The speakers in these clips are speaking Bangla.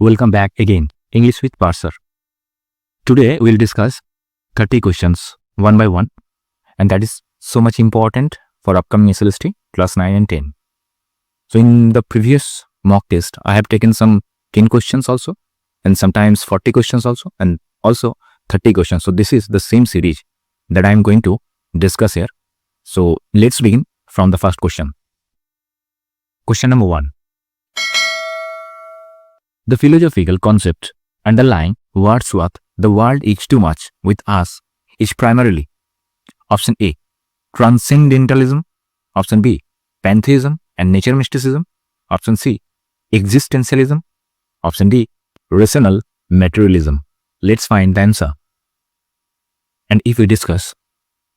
Welcome back again, English with Parth Sir. Today we'll discuss 30 questions one by one, and that is so much important for upcoming SLST class 9 and 10. So in the previous mock test, I have taken some 10 questions also, and sometimes 40 questions also, and also 30 questions. So this is the same series that I am going to discuss here. So let's begin from the first question. Question number 1. The philosophical concept underlying Wordsworth, the world is too much with us, is primarily option A, transcendentalism, option B, pantheism and nature mysticism, option C, existentialism, option D, rational materialism. Let's find the answer. And if we discuss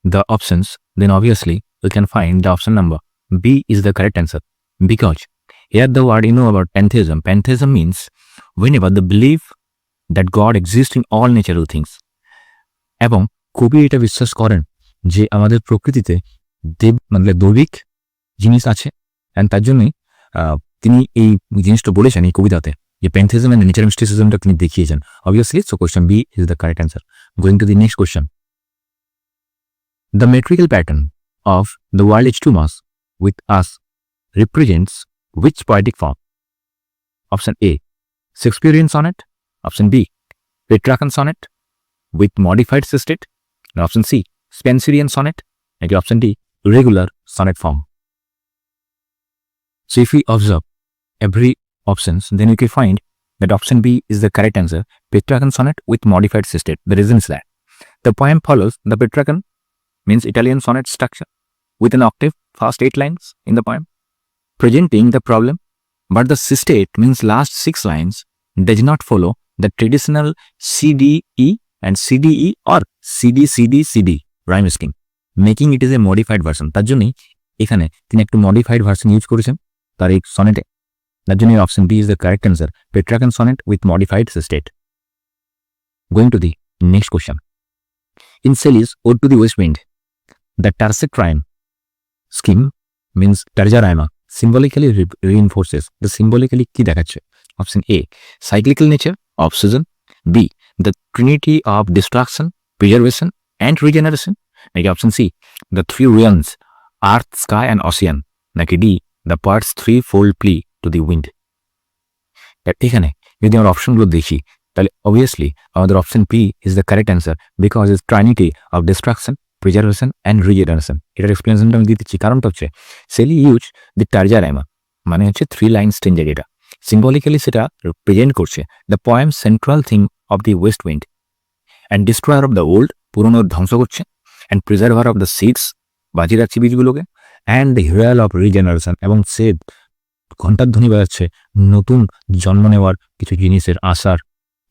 the options, then obviously we can find the option number B is the correct answer, because here the word about pantheism. Pantheism means whenever the belief that God exists in all natural things. এবং কবি এটা বিশ্বাস করেন যে আমাদের প্রকৃতিতে দেব মানে দৈবিক জিনিস আছে, এন্ড তার জন্যই তিনি এই জিনিসটা বলেছেন এই কবিতাতে যে প্যান্থিজম এন্ড নেচার মিস্টিসিজমটা তিনি দেখিয়েছেন। Obviously, so question B is the correct answer. Going to the next question. The metrical pattern of the world is too much with us represents which poetic form? Option A, Shakespearean sonnet. Option B, Petrarchan sonnet with modified sestet. And option C, Spenserian sonnet. And option D, regular sonnet form. So if we observe every options, then you can find that option B is the correct answer, Petrarchan sonnet with modified sestet. The reason is that the poem follows the Petrarchan means Italian sonnet structure with an octave, first 8 lines in the poem, presenting the problem, but the sestet means last 6 lines does not follow the traditional CDE and CDE or CD rhyme scheme, making it is a modified version. তার জন্যই এখানে তিনি একটু modified version ইউজ করেছেন তার এই সনেটে। তার জন্য option B is the correct answer, Petrarchan sonnet with modified sestet. Going to the next question. In Shelley's Ode to the West Wind, the tercet rhyme scheme means terza rhyma symbolically reinforces the symbolically কি দেখাচ্ছে? Option A, cyclical nature of season. B, the trinity of destruction, preservation and regeneration. Like option C, the 3 realms, earth, sky and ocean. Like D, the poet's threefold plea to the wind. এখানে যদি আমরা অপশনগুলো দেখি তাহলে obviously আমাদের option P is the correct answer, because it's trinity of destruction, preservation and regeneration. এটার এক্সপ্লেনেশনটা আমি দিতেছি, কারণটা হচ্ছে Shelley ইউজ দি টার্জা রাইমা, মানে হচ্ছে 3 লাইন স্ট্রেঞ্জার। এটা সিম্বলিক্যালি সেটা প্রেজেন্ট করছে the poem central theme of the West wind and destroyer of the old, পুরনো ধ্বংস করছে, and preserver of the seeds, বাজি রাখছে বীজগুলোকে, and the Hiral of regeneration, এবং সে ঘণ্টার ধ্বনি বাজাচ্ছে নতুন জন্ম নেওয়ার কিছু জিনিসের আশার।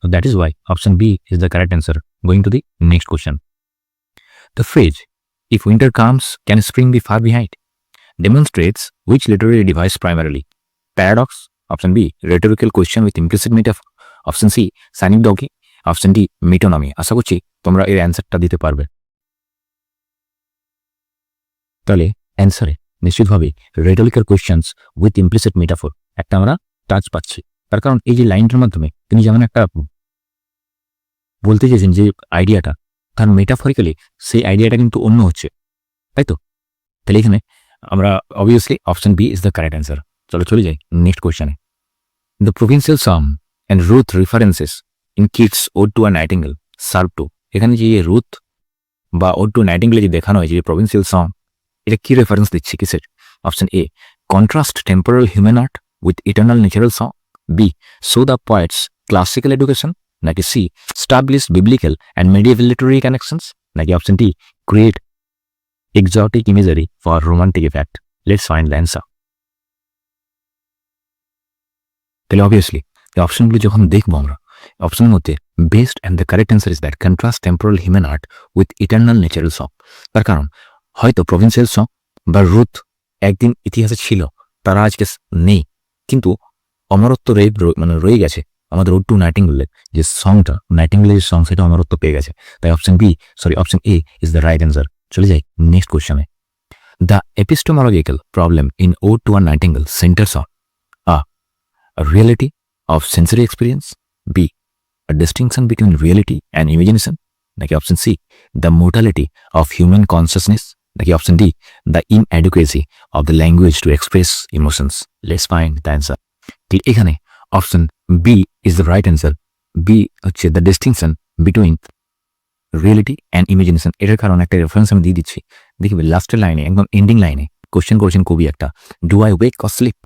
That is why option B is the correct answer. Going to the next question. The phrase, if winter comes, can spring be far behind, demonstrates which literary device primarily? Paradox. Option B, rhetorical question with implicit metaphor. Option C, synecdoche. Option D, metonymy. আশা করছি তোমরা এর অ্যান্সারটা দিতে পারবে। তাহলে অ্যান্সারে নিশ্চিতভাবে rhetorical questions with implicit metaphor একটা আমরা টাচ পাচ্ছি। তার কারণ এই যে লাইনটার মাধ্যমে তিনি যেমন একটা বলতে চেয়েছেন যে আইডিয়াটা, কারণ মেটাফরিক্যালি সেই আইডিয়াটা কিন্তু অন্য হচ্ছে, তাই তো? তাহলে এখানে আমরা obviously option B is the correct answer. চলে যাই নেক্সট কোয়েশ্চেনে। The provincial song and Ruth references in Keats ode to a nightingale serve to. এখানে যে রুথ বা ওড টু নাইটিঙ্গেলে যে দেখানো হয়েছে যে প্রভিন্সিয়াল সং, এটা কি রেফারেন্স দিচ্ছে কিসের? Option A, contrast temporal human art with eternal natural song. B, show the poet's classical education. নাকি C, establish biblical and medieval literary connections. নাকি option D, create exotic imagery for romantic effect. Let's find the answer. তাহলে obviously এই অপশনগুলো যখন দেখবো আমরা, অপশনের মধ্যে best and the correct answer is that contrast temporal human art with eternal natural song. তার কারণ হয়তো প্রভিন্সিয়াল সং বা রুথ একদিন ইতিহাসে ছিল, তারা আজকে নেই, কিন্তু অমরত্ব রয়ে গেছে আমাদের ওড টু নাইটিঙ্গেলের যে সংটা, নাইটিঙ্গেলের সং, সেটা অমরত্ব পেয়ে গেছে। তাই option A is the right answer. চলে যাই নেক্সট কোয়েশ্চনে। The epistemological problem in ode to a nightingale centers on a reality, of sensory experience, B, a distinction between reality and imagination, নাকি option C, the mortality of human consciousness, নাকি option D, the inadequacy of the language to express emotions. Let's find the answer. ঠিক এখানে option B is the right answer. B হচ্ছে the distinction between reality and imagination. এটার কারণ একটা রেফারেন্স আমি দিয়ে দিচ্ছি, দেখবে লাস্টের লাইনে একদম এন্ডিং লাইনে কোশ্চেন করেছেন কবি একটা, do I wake or sleep.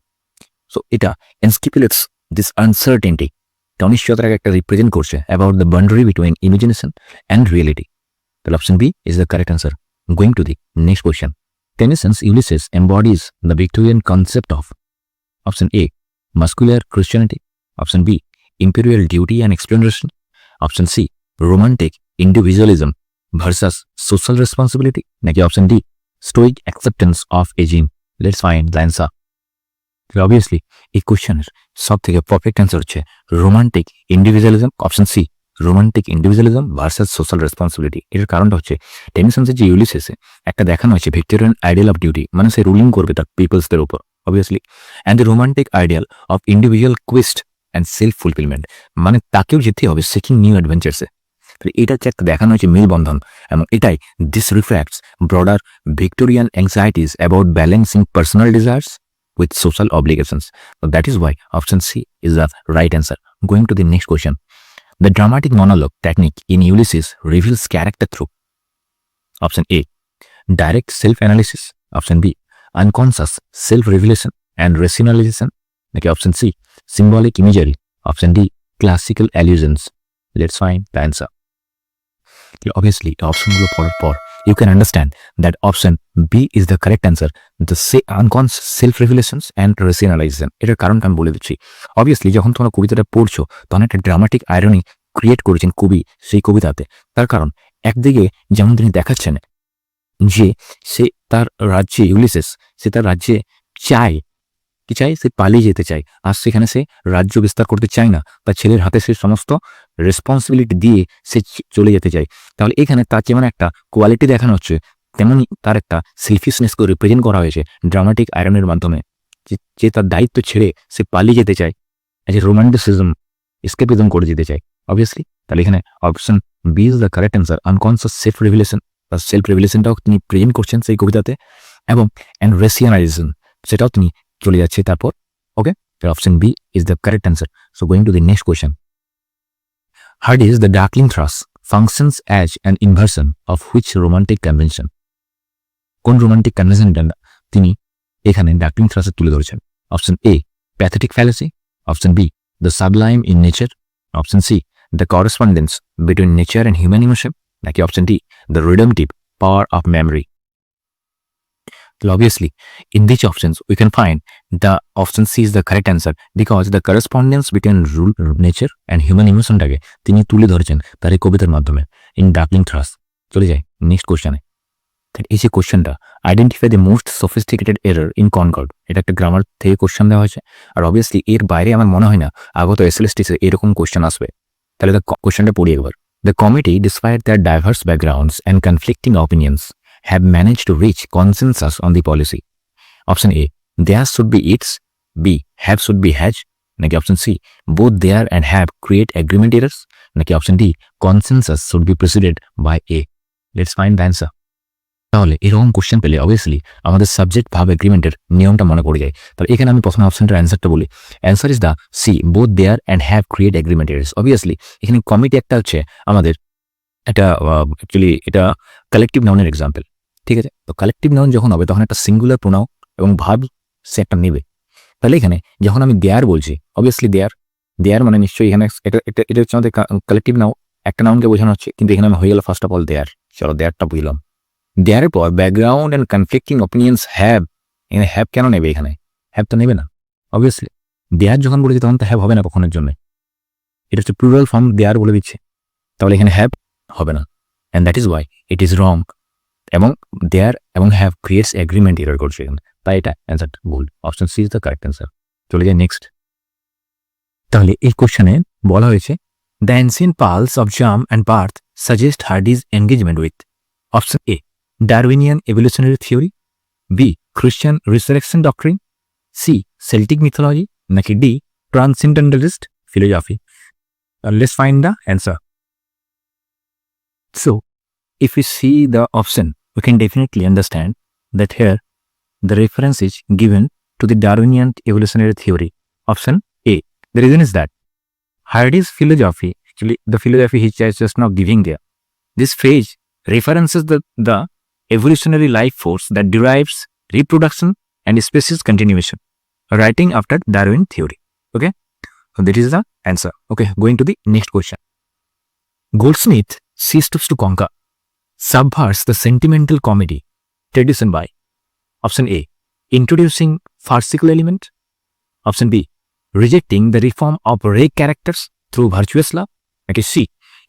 So এটা এনস্কিপুলেটস দিস আনসার্টেনটি, এটা অনিশ্চয়তাকে একটা রিপ্রেজেন্ট করছে about the boundary between imagination and reality. তাহলে option B is the correct answer. Going to the next question, Tennyson's Ulysses embodies the Victorian concept of option A, muscular Christianity, option B, imperial duty and exploration, option C, romantic individualism versus social responsibility, নাকি option D, stoic acceptance of aging. Let's find the answer. Obviously এই কোশ্চেনের সব থেকে পারফেক্ট অ্যান্সার হচ্ছে romantic individualism, option C, romantic individualism versus social responsibility. এর কারণটা হচ্ছে টেনিসনের যে ইউলিসেসে একটা দেখানো হয়েছে ভিক্টোরিয়ান আইডিয়াল অফ ডিউটি, মানে সে রুলিং করবে তার পিপলসদের উপর obviously, and the romantic ideal of individual Quest and self fulfilment, মানে তাকেও যেতে হবে সিকিং নিউ অ্যাডভেঞ্চার্সে। এটা হচ্ছে একটা দেখানো হয়েছে মেলবন্ধন, এবং এটাই this reflects broader Victorian anxieties about balancing personal desires with social obligations. So that is why option C is the right answer. Going to the next question. The dramatic monologue technique in Ulysses reveals character through option A, direct self-analysis, option B, unconscious self-revelation and rationalization, like option C, symbolic imagery, option D, classical allusions. Let's find the answer. Obviously option for you can understand that option B is the correct answer, the unconscious self-revelations and rationalization. এটার কারণটা আমি বলে দিচ্ছি। অবভিয়াসলি যখন তোমরা কবিতাটা পড়ছো তখন একটা ড্রামাটিক আয়রনি ক্রিয়েট করেছেন কবি সেই কবিতাতে। তার কারণ একদিকে যেমন তিনি দেখাচ্ছেন যে সে তার রাজ্যে ইউলিসেস, সে তার রাজ্যে চায় কি চায়, সে পালিয়ে যেতে চায়, আর সেখানে সে রাজ্য বিস্তার করতে চায় না, তার ছেলের হাতে সে সমস্ত রেসপন্সিবিলিটি দিয়ে সে চলে যেতে চায়। তাহলে এখানে তার যেমন একটা কোয়ালিটি দেখানো হচ্ছে, তেমনই তার একটা সেলফিশনেসকে রিপ্রেজেন্ট করা হয়েছে ড্রামাটিক আয়রনের মাধ্যমে, যে তার দায়িত্ব ছেড়ে সে পালিয়ে যেতে চায়, যে রোমান্টিসিজম এসকেপিজম করে যেতে চায় অবভিয়াসলি। তাহলে এখানে option B is the correct answer, unconscious self revelation বা সেলফ রিভিলেশনটাও তিনি প্রেজেন্ট করছেন সেই কবিতাতে, এবং অ্যান্ড রেশনালাইজেশন সেটাও তিনি চলে যাচ্ছে তারপর। Okay, option B is the correct answer. So going to the next question, Hardy's The Darkling Thrush functions as an inversion of which romantic convention? কোন রোমান্টিক কনভেনশনটা তিনি এখানে ডার্কলিং থ্রাসে তুলে ধরেছেন? Option A, pathetic fallacy, option B, the sublime in nature, option C, the correspondence between nature and human emotion, নাকি option D, the redemptive power of memory. Obviously, in these options, we can find the option C is the correct answer because the correspondence between nature and human emotion টাকে তিনি তুলে ধরেছেন তার এই কবিতার মাধ্যমে ইন ডার্কলিং থ্রাস। চলে যাই নেক্সট কোশ্চেনে। এই যে কোশ্চেনটা, identify the most sophisticated error in concord, এটা একটা গ্রামার থেকে কোশ্চেন দেওয়া হয়েছে, আর অবভিয়াসলি এর বাইরে আমার মনে হয় না আগত এসএলএসটিতে এরকম কোশ্চেন আসবে। তাহলে কোশ্চেনটা পড়ি একবার। The committee despite their diverse backgrounds and conflicting opinions have managed to reach consensus on the policy. Option A, there should be its, B, have should be has, naki option C, both there and have create agreement errors, naki option D, consensus should be preceded by A. Let's find the answer. তাহলে এরকম কোশ্চেন পেলে অবভিয়াসলি আমাদের সাবজেক্ট ভাব এগ্রিমেন্টের নিয়মটা মনে পড়ে যায়। তাহলে এখানে আমি প্রথমে অপশনটার অ্যান্সারটা বলি। Answer is the C, both their and have create agreement errors. Obviously এখানে কমিটি একটা হচ্ছে আমাদের এটা অ্যাকচুয়ালি এটা কালেকটিভ নাউনের এক্সাম্পল, ঠিক আছে? তো কালেকটিভ নাউন যখন হবে তখন একটা সিঙ্গুলার প্রোনাউন এবং ভাব সে একটা নেবে। তাহলে এখানে যখন আমি দেয়ার বলছি, অবভিয়াসলি দেয়ার মানে নিশ্চয়ই এখানে এটা হচ্ছে আমাদের কালেকটিভ নাউন, একটা নাউনকে বোঝানো হচ্ছে, কিন্তু এখানে আমি হয়ে গেল ফার্স্ট অফ অল দেয়ার। চলো দেয়ারটা বুঝলাম। দেয়ারের পর background and conflicting opinions have, এখানে হ্যাভ কেন নেবে? এখানে হ্যাভ তো নেবে না অবভিয়াসলি। দেয়ার যখন বলেছি তখন তো হ্যাভ হবে না কখনোর জন্য, এটা হচ্ছে প্লুরাল ফর্ম দেয়ার বলে দিচ্ছে, তাহলে এখানে হ্যাভ হবে না, and that is why it is wrong. এবং দেয়ার এবং হ্যাভ ক্রিয়েটস এগ্রিমেন্ট এরর করছে এখানে, তাই এটা অ্যান্সারটা ভুল। Option C is the correct answer. চলে যায় নেক্সট। তাহলে এই কোশ্চেনে বলা হয়েছে the ancient pulse of germ and birth suggest Hardy's engagement with option A, Darwinian evolutionary theory, B, Christian resurrection doctrine, C, Celtic mythology, নাকি D, transcendentalist philosophy. Let's find the answer. So, if we see the option, we can definitely understand that here the reference is given to the Darwinian evolutionary theory. Option A. The reason is that Hardy's philosophy, actually the philosophy he is just now giving there, this phrase references the evolutionary life force that derives reproduction and species continuation, writing after Darwin theory. Okay, so that is the answer. Okay, going to the next question. Goldsmith ceases to conquer, subverts the sentimental comedy tradition by option A. Introducing farcical element. Option B. Rejecting the reform of rake characters through virtuous love. Like C.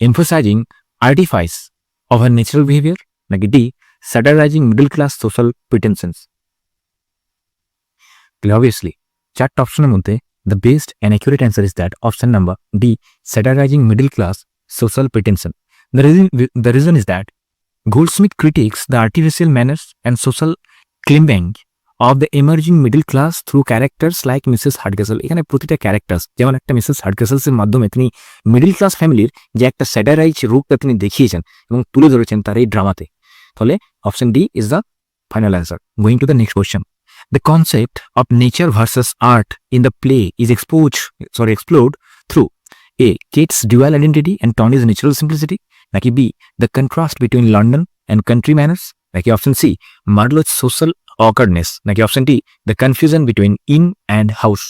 Emphasizing artifice over natural behavior. Like D. Satirizing middle class social pretensions. Obviously, চারটা অপশনের মধ্যে the best and accurate answer is that option number D. Satirizing middle class social pretension. The reason is that Goldsmith critiques the artificial manners and social climbing of the emerging middle class through characters like Mrs Hardcastle. এখানে প্রতিটা ক্যারেক্টার্স, যেমন একটা মিসেস হার্টগেসেলসের মাধ্যমে তিনি মিডল ক্লাস ফ্যামিলির যে একটা স্যাটারাইজ রূপটা তিনি দেখিয়েছেন এবং তুলে ধরেছেন তার এই ড্রামাতে। তাহলে option D is the final answer. Going to the next question. The concept of nature versus art in the play is explored through A. Keats' dual identity and Tony's natural simplicity. Like B. The contrast between London and country manners. Like option C. Marlowe's social awkwardness. Like option D. The confusion between inn and house.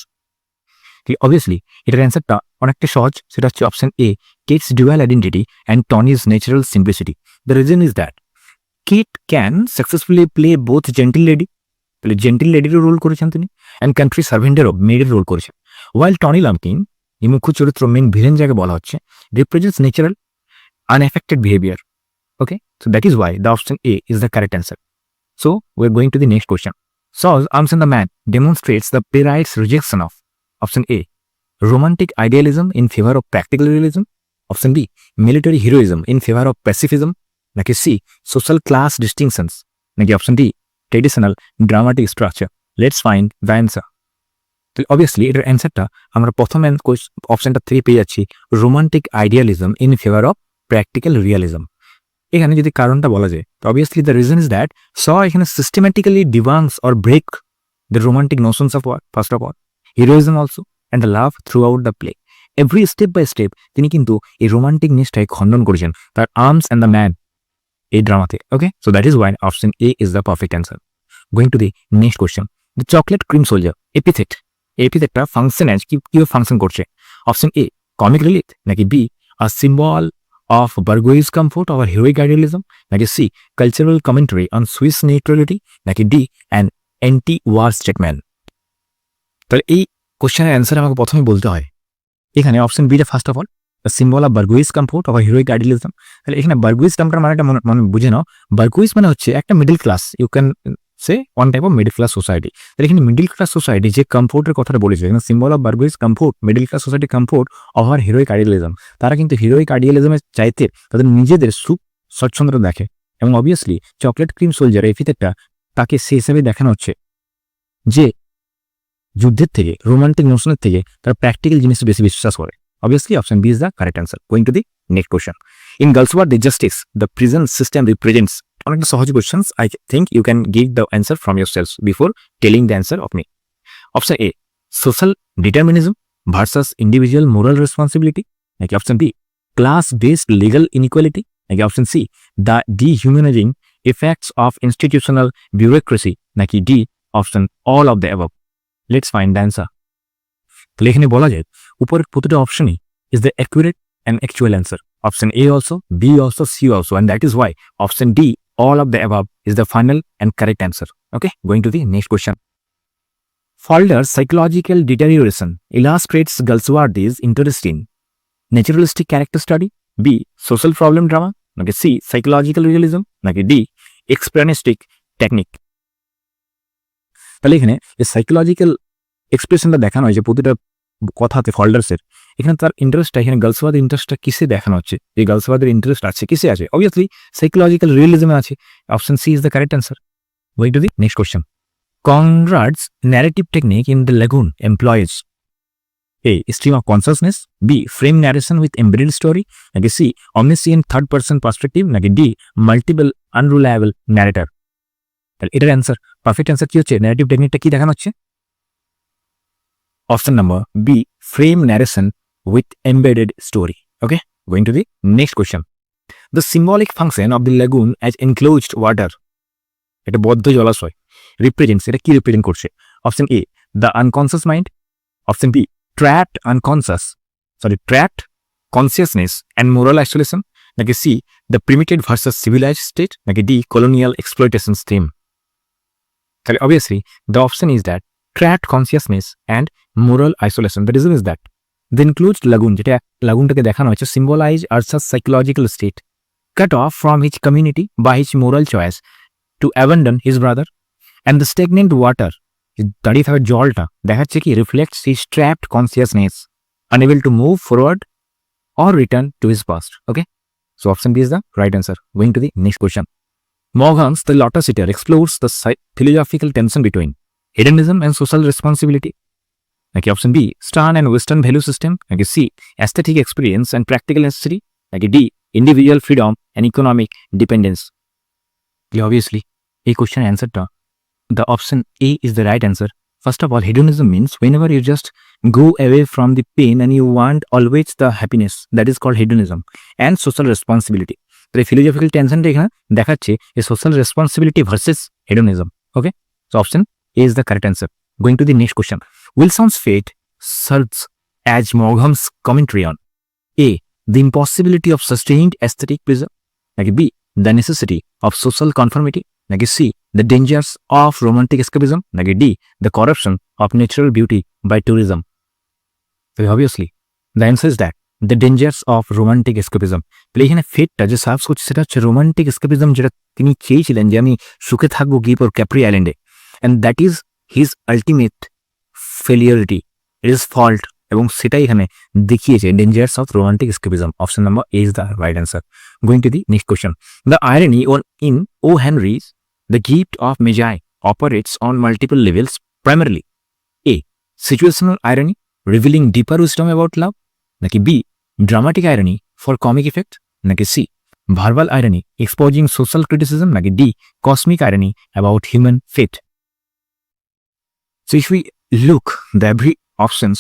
Okay, obviously, এটার অ্যান্সারটা অনেকটা সহজ, সেটা হচ্ছে option A. Keats' dual identity and Tony's natural simplicity. The reason is that Keats can successfully play both gentle lady, তাহলে জেন্টিল লেডিরও রোল করেছেন তিনি, অ্যান্ড কান্ট্রি সার্ভেন্টেরও মেয়ের রোল করেছেন। ওয়াইল টনি লাম্পকিন, এই মুখ্য চরিত্র মেন ভিলেন যাকে বলা হচ্ছে, represents natural unaffected behavior. Okay, so that is why the option A is the correct answer. So we're going to the next question. Saw's Arms and the Man demonstrates the playwright's rejection of option A. Romantic idealism in favor of practical realism. Option B. Military heroism in favor of pacifism. Like C. Social class distinctions. Like option D. Traditional dramatic structure. Let's find the answer. তো অবভিয়াসলি এটার অ্যান্সারটা আমরা প্রথম অপশনটা থেকে পেয়ে যাচ্ছি, romantic idealism in favour of practical realism. এখানে যদি কারণটা বলা যায়, তো obviously the reason is that Shaw এখানে systematically debunks or break the romantic notions of war, first of all heroism also and the love throughout the play. Every step by step তিনি কিন্তু এই রোমান্টিক নিষ্ঠায় খণ্ডন করেছেন তার আর্মস অ্যান্ড দ্য ম্যান এই ড্রামাতে। Okay, so that is why option A is the perfect answer. Going to the next question. The chocolate cream soldier epithet, এপিথেটটা ফাংশন অ্যাজ কিভাবে ফাংশন করছে? অপশন এ কমিক রিলিফ, নাকি B a symbol of bourgeois comfort or heroic idealism, নাকি C cultural commentary on Swiss neutrality, নাকি D an anti war statement. তাহলে এই কোশ্চেনের অ্যান্সার আমাকে প্রথমে বলতে হয়, এখানে option beta first of all symbol of bourgeois comfort or heroic idealism. তাহলে এখানে বার্গুইজ টার্মটার মানেটা মনে বুঝে নাও, বার্গুইজ মানে হচ্ছে একটা middle class, you can say one type of middle class society. তাহলে এখানে মিডল ক্লাস সোসাইটি যে কমফোর্টের কথাটা বলেছে, এখানে symbol of bourgeois comfort, middle class society comfort over heroic idealism. তারা কিন্তু হিরোইক আইডিয়ালিজমের চাইতে তাদের নিজেদের সুখ স্বচ্ছন্দতা দেখে, এবং অবভিয়াসলি চকলেট ক্রিম সোলজার এপিথেটটা তাকে সে হিসেবে দেখানো হচ্ছে যে যুদ্ধের থেকে, রোমান্টিক নোশনের থেকে তারা প্র্যাকটিক্যাল জিনিস বেশি বিশ্বাস করে। Obviously, option B is the correct answer. Going to the next question. In Galsworthy justice, the prison system represents. One of the sahaj questions, I think you can give the answer from yourselves before telling the answer of me. Option A, social determinism versus individual moral responsibility. Like option B, class-based legal inequality. Like option C, the dehumanizing effects of institutional bureaucracy. Like D, option all of the above. Let's find the answer. তাহলে এখানে বলা যায় উপরের প্রতিটা অপশনই is the accurate and actual answer. Option A also, B also, C also, and that is why option D all of the above is the final and correct answer. Okay, going to the next question. Falder's psychological deterioration illustrates Galsworthy's interest in naturalistic character study, B, social problem drama, like C, psychological realism, like D, expressionistic technique. তাহলে এখানে এই সাইকোলজিক্যাল এক্সপ্রেশনটা দেখানো হয় যে প্রতিটা কথাতে ফল্ডার্সের, এখানে তার ইন্টারেস্টটা, এখানে গার্লসওয়ার্থের ইন্টারেস্টটা কিসে দেখানো হচ্ছে, এই গার্লসওয়ার্থের ইন্টারেস্ট আছে কিসে আছে? অবভিয়াসলি সাইকোলজিক্যাল রিয়েলিজমে আছে। Option C is the correct answer. Going to the next question. Conrad's narrative technique in the lagoon employs A. Stream of consciousness. B. Frame narration with embedded story. নাকি C. Omniscient third person perspective. নাকি D. Multiple unreliable narrator. তাহলে এটার অ্যান্সার, পারফেক্ট অ্যান্সার কি হচ্ছে? ন্যারেটিভ টেকনিকটা কি দেখানো হচ্ছে? Option number B, frame narration with embedded story. Okay, going to the next question. The symbolic function of the lagoon as enclosed water, এটা বদ্ধ জলাশয়, রিপ্রেজেন্টস, এটা কি রিপ্রেজেন্ট করছে? Option A, the unconscious mind. Option B, trapped consciousness and moral isolation. নাকি C, the primitive versus civilized state. নাকি ডি, কলোনিয়াল এক্সপ্লয়টেশন স্ট্রিম। তাহলে obviously the option is that trapped consciousness and moral isolation. The reason is that the enclosed lagoon, যেটা লাগুনটাকে দেখানো হয়েছে, symbolize Arsat's psychological state cut off from his community by his moral choice to abandon his brother, and the stagnant water, দাঁড়িয়ে থাকা জলটা দেখাচ্ছে কি, reflects his trapped consciousness, unable to move forward or return to his past. Okay, so option B is the right answer. Going to the next question. Maugham's The Lotus Eater explores the philosophical tension between hedonism and social responsibility. নাকি option B, eastern and western value system. নাকি C, aesthetic experience and practical necessity. নাকি D, individual freedom and economic dependence. Obviously, a question answer, the option A is the right answer. First of all, hedonism means whenever you just go away from the pain and you want always the happiness, that is called hedonism. And social responsibility. The philosophical tension এখানে দেখাচ্ছে a social responsibility versus hedonism. Okay, so option A is the correct answer. Going to the next question. Wilson's fate serves as Maugham's commentary on A, the impossibility of sustained aesthetic pleasure. Like B, the necessity of social conformity. Like C, the dangers of romantic escapism. Like D, the corruption of natural beauty by tourism. So obviously, the answer is that the dangers of romantic escapism. তাহলে এখানে ফেটটা যে সার্ভস করছে সেটা হচ্ছে রোমান্টিক এসকেপিজম, যেটা তিনি চেয়েছিলেন যে আমি সুখে থাকবো গিয়ে পর ক্যাপ্রি আইল্যান্ডে, and that is his ultimate failure, it is fault, এবং সেটাই এখানে দেখিয়েছে dangers of romantic escapism. Option number A is the right answer. Going to the next question. The irony in O Henry's the gift of Magi operates on multiple levels, primarily A, situational irony revealing deeper wisdom about love. নাকি B, dramatic irony for comic effect. নাকি C, verbal irony exposing social criticism. নাকি D, cosmic irony about human fate. So if we look the every options,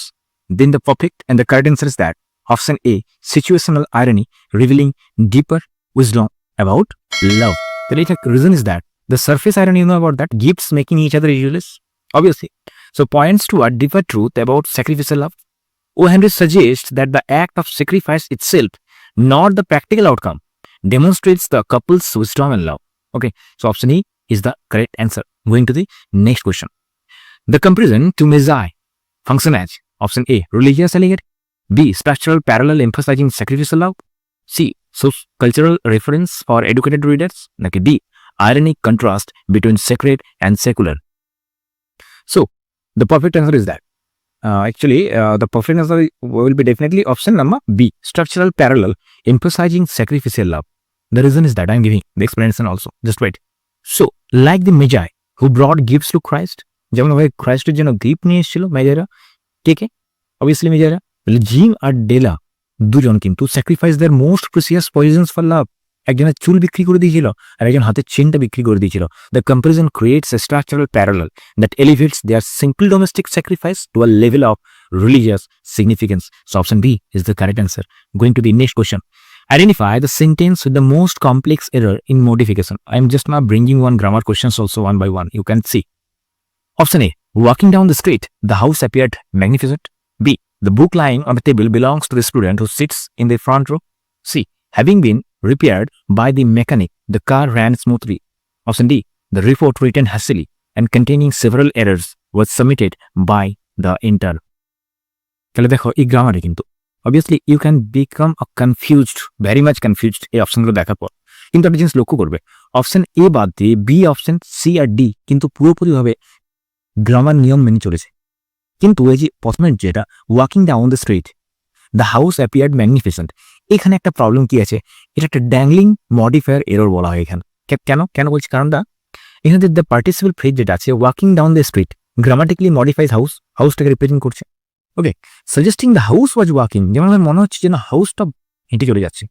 then the perfect and the correct answer is that option A, situational irony revealing deeper wisdom about love. The reason is that the surface irony, you know about that, gifts making each other useless, obviously. So points to a deeper truth about sacrificial love. O. Henry suggests that the act of sacrifice itself, not the practical outcome, demonstrates the couple's wisdom and love. Okay, so option E is the correct answer. Going to the next question. The comparison to Magi function as option A, religious alleged. B, structural parallel emphasizing sacrificial love. C, cultural reference for educated readers. Like D, ironic contrast between sacred and secular. So the perfect answer is that the perfect answer will be definitely option number B, structural parallel emphasizing sacrificial love. The reason is that I'm giving the explanation also. Just wait. So like the Magi who brought gifts to Christ, যেমন ভাই খ্রাইস্টের জন্য গিফট নিয়ে এসেছিল মেজারা, কে অবভিয়াসলি মেজারা, জিম আর ডেলা দুজন কিন্তু sacrifice their most precious positions for লাভ। একজনের চুল বিক্রি করে দিয়েছিল আর একজন হাতের চেনটা বিক্রি করে দিয়েছিল। The comparison creates a structural parallel that elevates their simple domestic sacrifice to a level of religious significance. So option B is the correct answer. Going to the next question. Identify the sentence with the most complex error in modification. I am just now bringing one grammar questions also one by one. You can see. Option A, walking down the street, the house appeared magnificent. B, the book lying on the table belongs to the student who sits in the front row. C, having been repaired by the mechanic, the car ran smoothly. Option D, the report written hastily and containing several errors was submitted by the intern. তাহলে দেখো এই গ্রামারে কিন্তু obviously you can become confused, very much confused এই অপশনগুলো দেখার পর, কিন্তু একটা জিনিস লক্ষ্য করবে, অপশন এ বাদ দিয়ে বি, অপশন সি আর ডি কিন্তু পুরোপুরিভাবে গ্রামার নিয়ম মেনে চলেছে। কিন্তু এই যে প্রথমে যেটা walking down the street the house appeared magnificent, এখানে একটা প্রবলেম কি আছে, এটা একটা ড্যাংলিং মডিফায়ার এরর বলা হয় এখানে। কেন বলছি, কারণটা এখানে দ্য পার্টিসিপল ফ্রেজ যেটা আছে walking down the street grammatically modifies হাউসটাকে রিপ্রেজেন্ট করছে। Okay, suggesting the house was walking, যেমন আমার মনে হচ্ছে যে না হাউসটা হেঁটে চলে যাচ্ছে,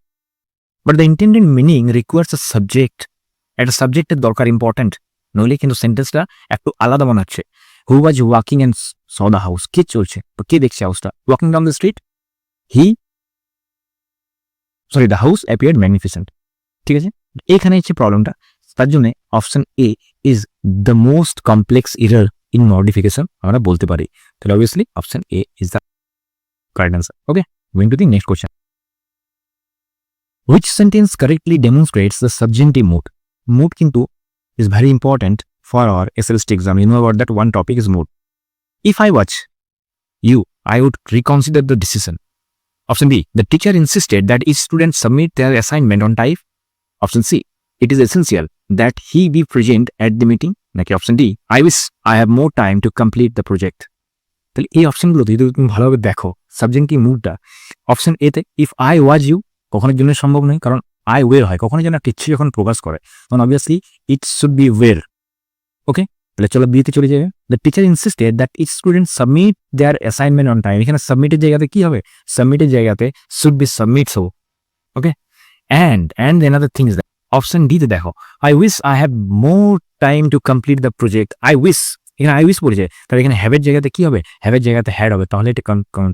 but the intended meaning requires a subject, একটা সাবজেক্টের দরকার ইম্পর্টেন্ট, নইলে কিন্তু সেন্টেন্সটা একটু আলাদা মনে হচ্ছে। Who was walking and saw the house, কে চলছে, কে দেখছে হাউসটা, walking down the street, the house appeared magnificent. ঠিক আছে, এইখানে হচ্ছে প্রবলেমটা, তার জন্য option A is the most complex error in modification আমরা বলতে পারি। তাহলে obviously option A is the correct answer. Okay, going to the next question. Which sentence correctly demonstrates the subjunctive mood? Mood কিন্তু is very important for our SLST exam. You know about that one topic is mood. If I watch you, I would reconsider the decision. Option B, the teacher insisted that each student submit their assignment on time. Option C, it is essential that he be present at the meeting. নাকি option D, I wish I have more time to complete the project. তাহলে এই অপশনগুলোতে যদি তুমি ভালোভাবে দেখো সাবজেক্টিভ মুডটা, অপশন এতে ইফ আই ওয়াজ ইউ কখনোর জন্য সম্ভব নয়, কারণ আই ওয়ের হয়, কখনো যেন একটা ইচ্ছে যখন প্রকাশ করে তখন obviously it should be were. Okay, তাহলে চলো বিতে চলে যাবে। The teacher insisted that each student submit their assignment on time, এখানে সাবমিটের জায়গাতে কি হবে, সাবমিটের জায়গাতে শুড বি সাবমিটস হো। Okay, and another thing is that option ডিতে দেখো I wish I have more time to complete the project. I wish, এখানে আই উইশ পড়েছে, তাহলে এখানে হ্যাভের জায়গাতে কি হবে, হ্যাভের জায়গাতে হ্যাড হবে, তাহলে এটা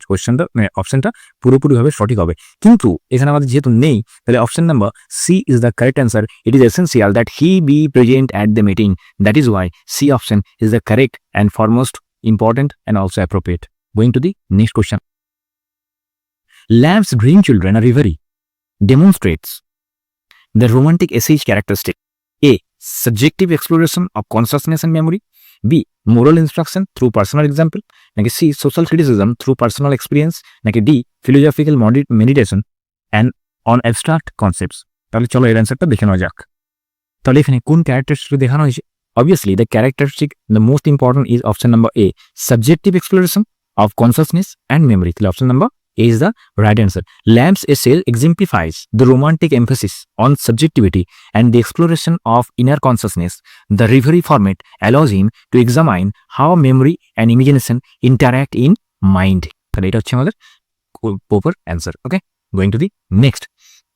কোয়েশ্চেনটা অপশনটা পুরোপুরিভাবে সঠিক হবে। কিন্তু এখানে আমাদের যেহেতু নেই, তাহলে option number C is the correct answer. It is essential that he be present at the meeting, that is why C option is the correct and foremost important and also appropriate. Going to the next question. Lamb's Green Children, a reverie, demonstrates the romantic essay's characteristic. A, subjective exploration of consciousness and memory. B, moral instruction through personal example. নাকি C, social criticism through personal experience. নাকি D, philosophical meditation and on abstract concepts. তাহলে চলো এর অ্যান্সারটা দেখে নেওয়া যাক। তাহলে এখানে কোন ক্যারেক্টারিস্টিক দেখানো হয়েছে? Obviously the characteristic the most important is option number A, subjective exploration of consciousness and memory. তাহলে option number A is the right answer. Lamb's essay exemplifies the romantic emphasis on subjectivity and the exploration of inner consciousness. The reverie format allows him to examine how memory and imagination interact in mind. তাহলে এটা হচ্ছে আমাদের proper answer. Okay, going to the next.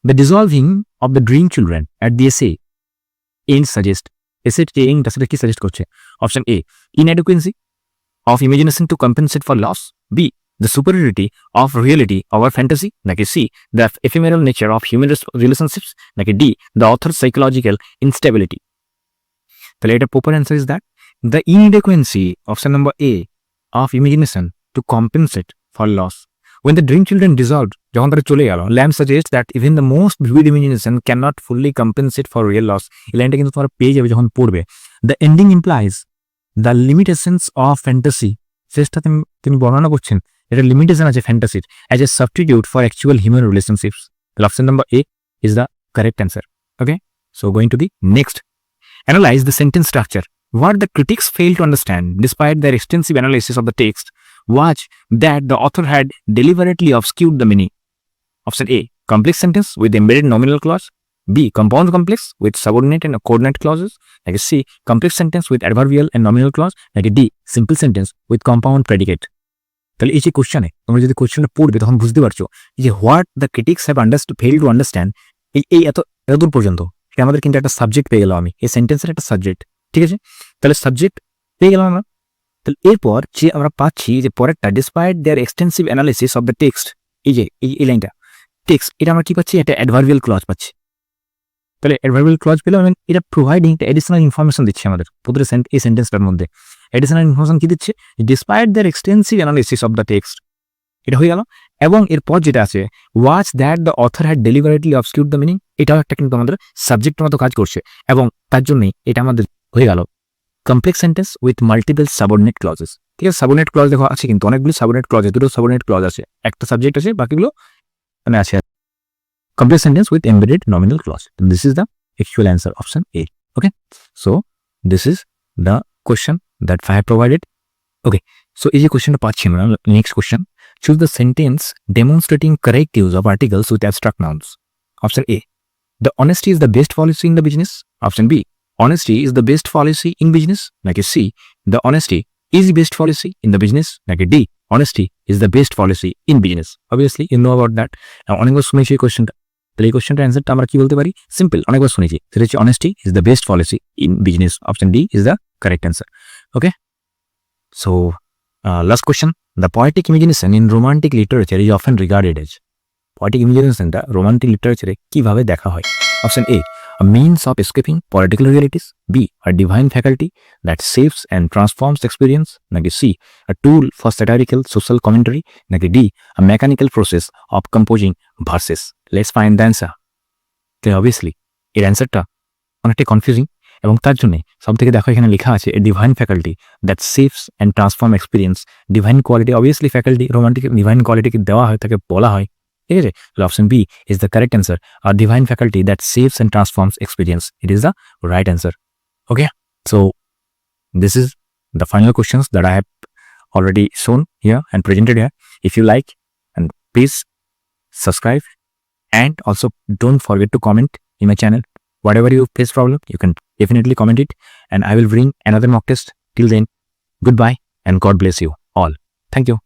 The dissolving of the dream children at the essay in suggest. Essay টা সেটা কি সাজেস্ট করছে? Option A, inadequacy of imagination to compensate for loss. B, the superiority of reality over fantasy. Like C, the ephemeral nature of human relationships. Like D, the author's psychological instability. The later proper answer is that the inadequacy, option number A, of imagination to compensate for loss. When the dream children dissolved, যখন তারা চলে গেল, Lamb suggests that even the most vivid imagination cannot fully compensate for real loss. এই লাইনটা কিন্তু তোমরা পেয়ে যাবে যখন পড়বে। The ending implies the limitations of fantasy. শেষটা তিনি বর্ণনা করছেন এটা লিমিটেশন আছে ফ্যান্টাসির as a substitute for actual human relationships. তাহলে option number A is the correct answer. Okay, so going to the next. Analyse the sentence structure. What the critics failed to understand, despite their extensive analysis of the text, was that the author had deliberately obscured the meaning. Option A, complex sentence with embedded nominal clause. B, compound complex with subordinate and coordinate clauses. Like C, complex sentence with adverbial and nominal clause. Like D, simple sentence with compound predicate. তাহলে এই যে কোশ্চেনে তোমরা যদি কোশ্চেনটা পড়বে তখন বুঝতে পারছো যে what the critics have fail to understand, এই এত দূর পর্যন্ত আমাদের কিন্তু একটা সাবজেক্ট পেয়ে গেলাম আমি, এই সেন্টেন্সের একটা সাবজেক্ট। ঠিক আছে, তাহলে সাবজেক্ট পেয়ে গেলাম আমরা। তাহলে এরপর যে আমরা পাচ্ছি যে পরেরটা, despite their extensive analysis of the text, এই যে এই লাইনটা টেক্সট, এটা আমরা কি পাচ্ছি, একটা অ্যাডভার্বিয়াল ক্লজ পাচ্ছি। তাহলে অ্যাডভার্বিয়াল ক্লজ পেলাম, এটা প্রোভাইডিং একটা এডিশনাল ইনফরমেশন দিচ্ছে আমাদের প্রতিটা এই সেন্টেন্সটার মধ্যে। এডিশনাল ইনফরমেশন কি দিচ্ছে, despite their extensive analysis of the text, এটা হয়ে গেল। এবং এরপর যেটা আছে watch that the author had deliberately obscured the meaning, এটাও একটা কিন্তু আমাদের সাবজেক্টের মতো কাজ করছে এবং তার জন্যই এটা আমাদের হয়ে গেল complex sentence with multiple subordinate clauses. ঠিক আছে, সাবঅর্ডিনেট ক্লজ দেখো আছে কিন্তু অনেকগুলো সাবঅর্ডিনেট ক্লজ আছে, দুটো সাবঅর্ডিনেট ক্লজ আছে, একটা সাবজেক্ট আছে, বাকিগুলো মানে আছে complex sentence with embedded nominal clause. This is the actual answer, option A. Okay, so this is the question that I have provided. Okay, so is a question পাচ্ছি না। Next question, choose the sentence demonstrating correct use of articles with abstract nouns. Option A, the honesty is the best policy in the business. Option B, honesty is the best policy in business. Like C, the honesty is the best policy in the business নাকি D honesty is the best policy in business? Obviously you know about that. অনেকবার শুনেছি এই কোশ্চেনটা, তাহলে এই কোশ্চেনটার অ্যান্সারটা আমরা কি বলতে পারি? সিম্পল, অনেকবার শুনেছি, সেটা হচ্ছে honesty is the best policy in business. Option D is the correct answer. Okay, so last question. The poetic imagination in romantic literature is often regarded as, poetic imagination-টা romantic literature কিভাবে দেখা হয়? Option A, a means of escaping political realities. B, a divine faculty that saves and transforms experience. নাকি C, a tool for satirical social commentary. নাকি D, a mechanical process of composing verses. Let's find the answer. তো obviously এর অ্যান্সারটা অনেকটা কনফিউজিং, এবং তার জন্য সব থেকে দেখো এখানে লেখা আছে a divine faculty that saves and transform experience. Divine quality, obviously faculty romantic divine কোয়ালিটিকে দেওয়া হয়, তাকে বলা হয়, ঠিক আছে? Option B is the correct answer, আর divine faculty that saves and transforms experience, it is the right answer. Okay, so this is the final questions that I have already shown here and presented here. If you like, and please subscribe, and also don't forget to comment in my channel. Whatever you face problem, you can definitely comment it, and I will bring another mock test. Till then, goodbye and God bless you all. Thank you.